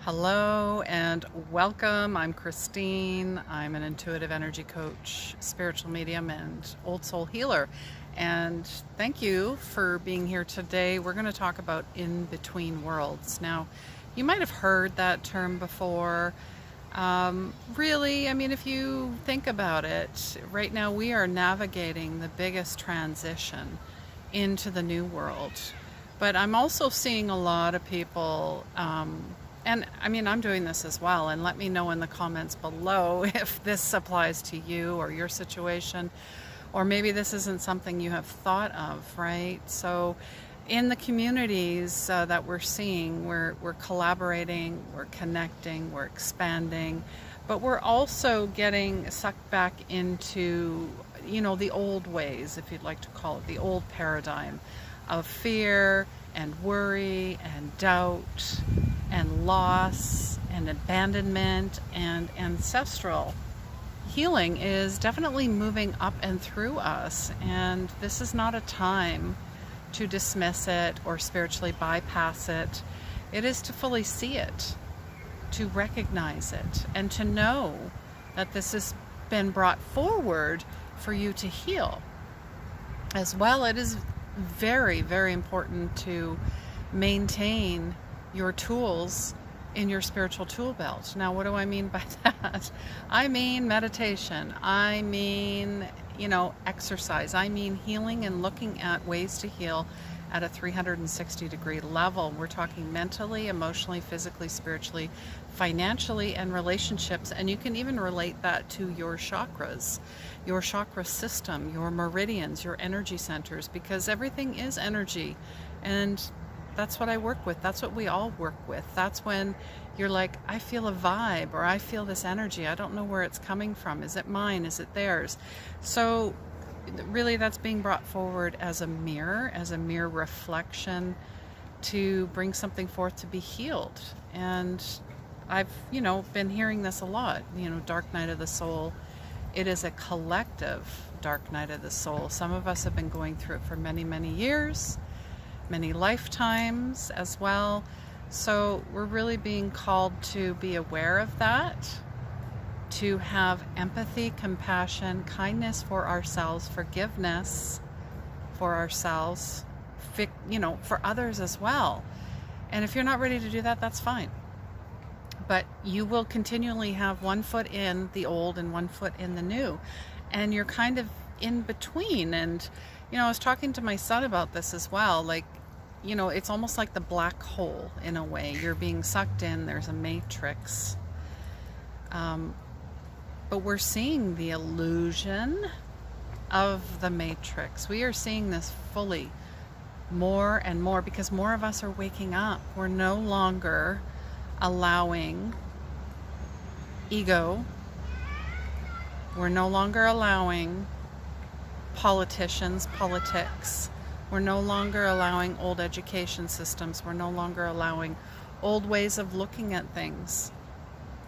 Hello and welcome. I'm Christine. I'm an intuitive energy coach, spiritual medium, and old soul healer. And thank you for being here today. We're going to talk about in between worlds. Now, you might have heard that term before. Really, if you think about it, right now we are navigating the biggest transition into the new world. But I'm also seeing a lot of people, I'm doing this as well, and let me know in the comments below if this applies to you or your situation, or maybe this isn't something you have thought of, right? So in the communities that we're seeing, we're collaborating, we're connecting, we're expanding, but we're also getting sucked back into, the old ways, if you'd like to call it, the old paradigm of fear and worry and doubt and loss and abandonment, and ancestral healing is definitely moving up and through us. And this is not a time to dismiss it or spiritually bypass it. It is to fully see it, to recognize it, and to know that this has been brought forward for you to heal. As well, it is very, very important to maintain your tools in your spiritual tool belt. Now, what do I mean by that? I mean meditation. I mean, exercise. I mean healing and looking at ways to heal at a 360-degree level. We're talking mentally, emotionally, physically, spiritually, financially, and relationships. And you can even relate that to your chakras, your chakra system, your meridians, your energy centers, because everything is energy. And that's what I work with. That's what we all work with. That's when you're like, I feel a vibe, or I feel this energy. I don't know where it's coming from. Is it mine? Is it theirs? So really, that's being brought forward as a mirror reflection to bring something forth to be healed. And I've, been hearing this a lot, dark night of the soul. It is a collective dark night of the soul. Some of us have been going through it for many, many years, many lifetimes as well. So we're really being called to be aware of that, to have empathy, compassion, kindness for ourselves, forgiveness for ourselves, for others as well. And if you're not ready to do that, that's fine. But you will continually have one foot in the old and one foot in the new. And you're kind of in between. And, I was talking to my son about this as well. Like, it's almost like the black hole in a way. You're being sucked in. There's a matrix. But we're seeing the illusion of the matrix. We are seeing this fully more and more because more of us are waking up. We're no longer allowing ego. We're no longer allowing politics. We're no longer allowing old education systems. We're no longer allowing old ways of looking at things.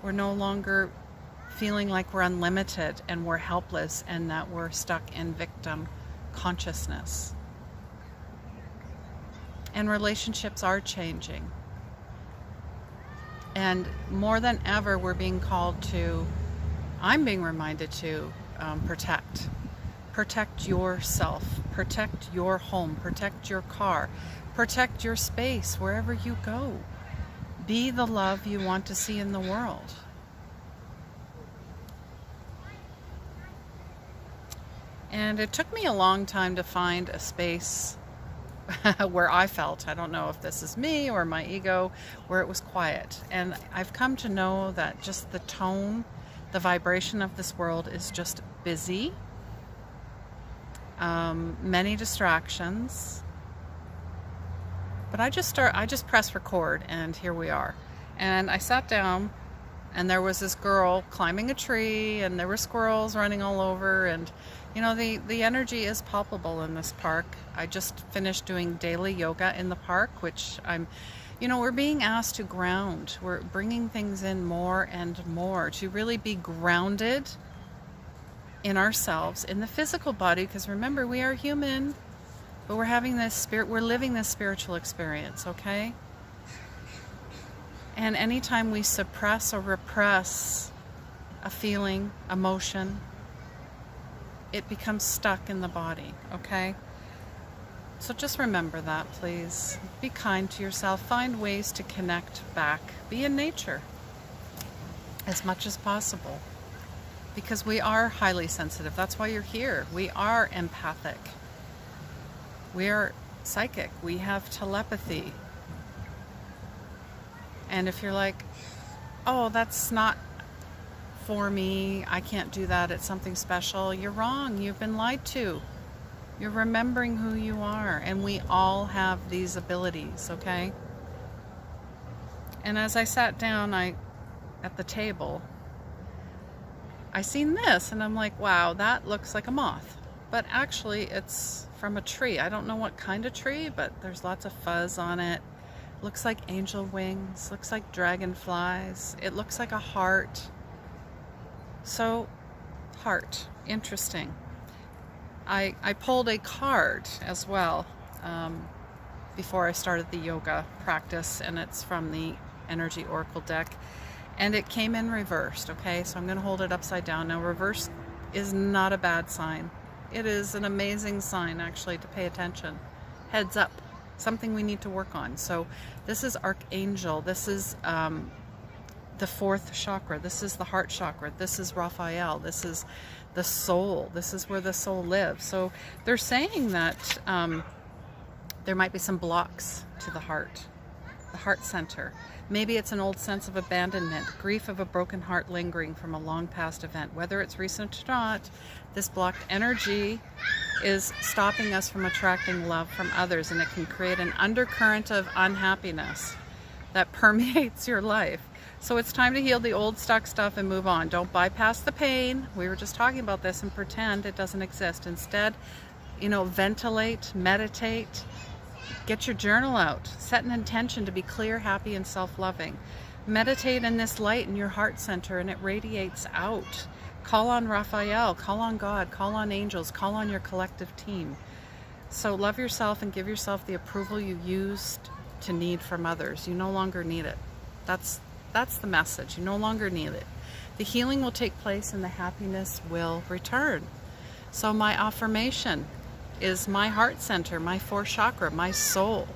We're no longer feeling like we're unlimited and we're helpless and that we're stuck in victim consciousness. And relationships are changing. And more than ever, we're being called to, I'm being reminded to protect. Protect yourself, protect your home, protect your car, protect your space wherever you go. Be the love you want to see in the world. And it took me a long time to find a space where I felt, I don't know if this is me or my ego, where it was quiet. And I've come to know that just the tone, the vibration of this world is just busy. Many distractions. But I just press record, and here we are. And I sat down, and there was this girl climbing a tree, and there were squirrels running all over, and the energy is palpable in this park. I just finished doing daily yoga in the park, which we're being asked to ground. We're bringing things in more and more to really be grounded in ourselves, in the physical body, because remember, we are human, but we're having this we're living this spiritual experience, okay? And anytime we suppress or repress a feeling, emotion, it becomes stuck in the body, okay? So just remember that, please. Be kind to yourself. Find ways to connect back. Be in nature as much as possible, because we are highly sensitive. That's why you're here. We are empathic. We are psychic. We have telepathy. And if you're like, oh, that's not for me, I can't do that, it's something special, you're wrong. You've been lied to. You're remembering who you are, and we all have these abilities, okay? And as I sat down at the table, I seen this and I'm like, wow, that looks like a moth. But actually it's from a tree. I don't know what kind of tree, but there's lots of fuzz on it. Looks like angel wings, looks like dragonflies. It looks like a heart. So, heart, interesting. I pulled a card as well before I started the yoga practice, and it's from the Energy Oracle deck, and it came in reversed, okay? So I'm going to hold it upside down. Now, reverse is not a bad sign. It is an amazing sign, actually, to pay attention. Heads up, something we need to work on. So this is Archangel. This is the fourth chakra. This is the heart chakra. This is Raphael. This is the soul. This is where the soul lives. So they're saying that there might be some blocks to the heart center. Maybe it's an old sense of abandonment, grief of a broken heart lingering from a long past event. Whether it's recent or not, this blocked energy is stopping us from attracting love from others, and it can create an undercurrent of unhappiness that permeates your life. So it's time to heal the old stuck stuff and move on. Don't bypass the pain. We were just talking about this, and pretend it doesn't exist. Instead, ventilate, meditate, get your journal out, set an intention to be clear, happy, and self-loving. Meditate in this light in your heart center, and it radiates out. Call on Raphael, call on God, call on angels, call on your collective team. So love yourself and give yourself the approval you used to need from others. You no longer need it. That's the message. You no longer need it. The healing will take place and the happiness will return. So my affirmation is my heart center, my fourth chakra, my soul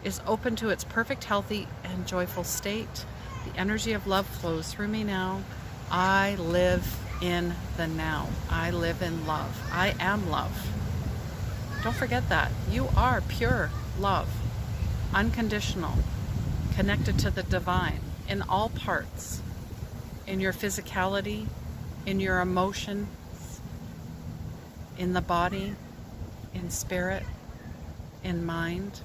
is open to its perfect, healthy, and joyful state. The energy of love flows through me now. I live in the now. I live in love. I am love. Don't forget that. You are pure love, unconditional, connected to the divine in all parts, in your physicality, in your emotions, in the body, in spirit, in mind.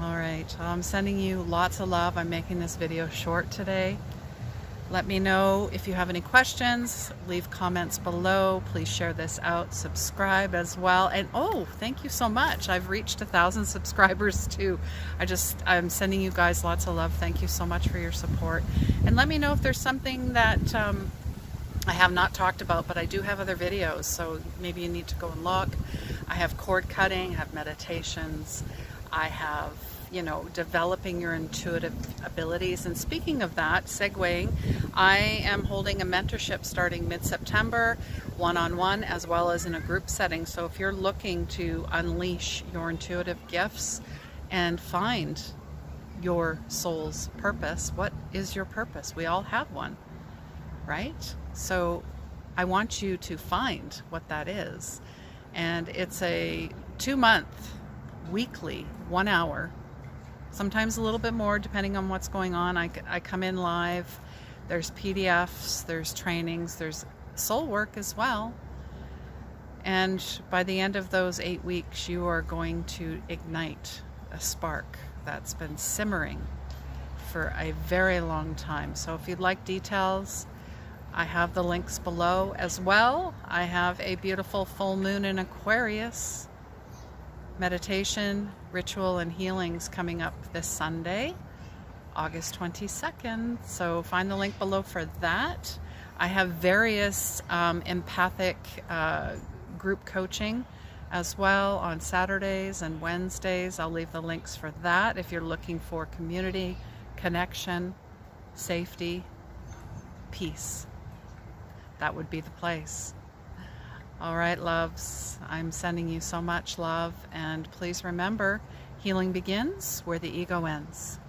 All right, I'm sending you lots of love. I'm making this video short today. Let me know if you have any questions. Leave comments below. Please share this out. Subscribe as well. And oh, thank you so much. I've reached 1,000 subscribers too. I'm sending you guys lots of love. Thank you so much for your support. And let me know if there's something that I have not talked about, but I do have other videos. So maybe you need to go and look. I have cord cutting, I have meditations, I have developing your intuitive abilities. And speaking of that, segueing, I am holding a mentorship starting mid-September, one-on-one as well as in a group setting. So if you're looking to unleash your intuitive gifts and find your soul's purpose, what is your purpose? We all have one, right? So I want you to find what that is. And it's a 2-month, weekly, 1 hour, sometimes a little bit more depending on what's going on. I come in live. There's PDFs, there's trainings, there's soul work as well. And by the end of those 8 weeks, you are going to ignite a spark that's been simmering for a very long time. So if you'd like details, I have the links below as well. I have a beautiful full moon in Aquarius meditation, ritual, and healings coming up this Sunday, August 22nd. So find the link below for that. I have various empathic group coaching as well on Saturdays and Wednesdays. I'll leave the links for that if you're looking for community, connection, safety, peace. That would be the place. All right, loves, I'm sending you so much love, and please remember, healing begins where the ego ends.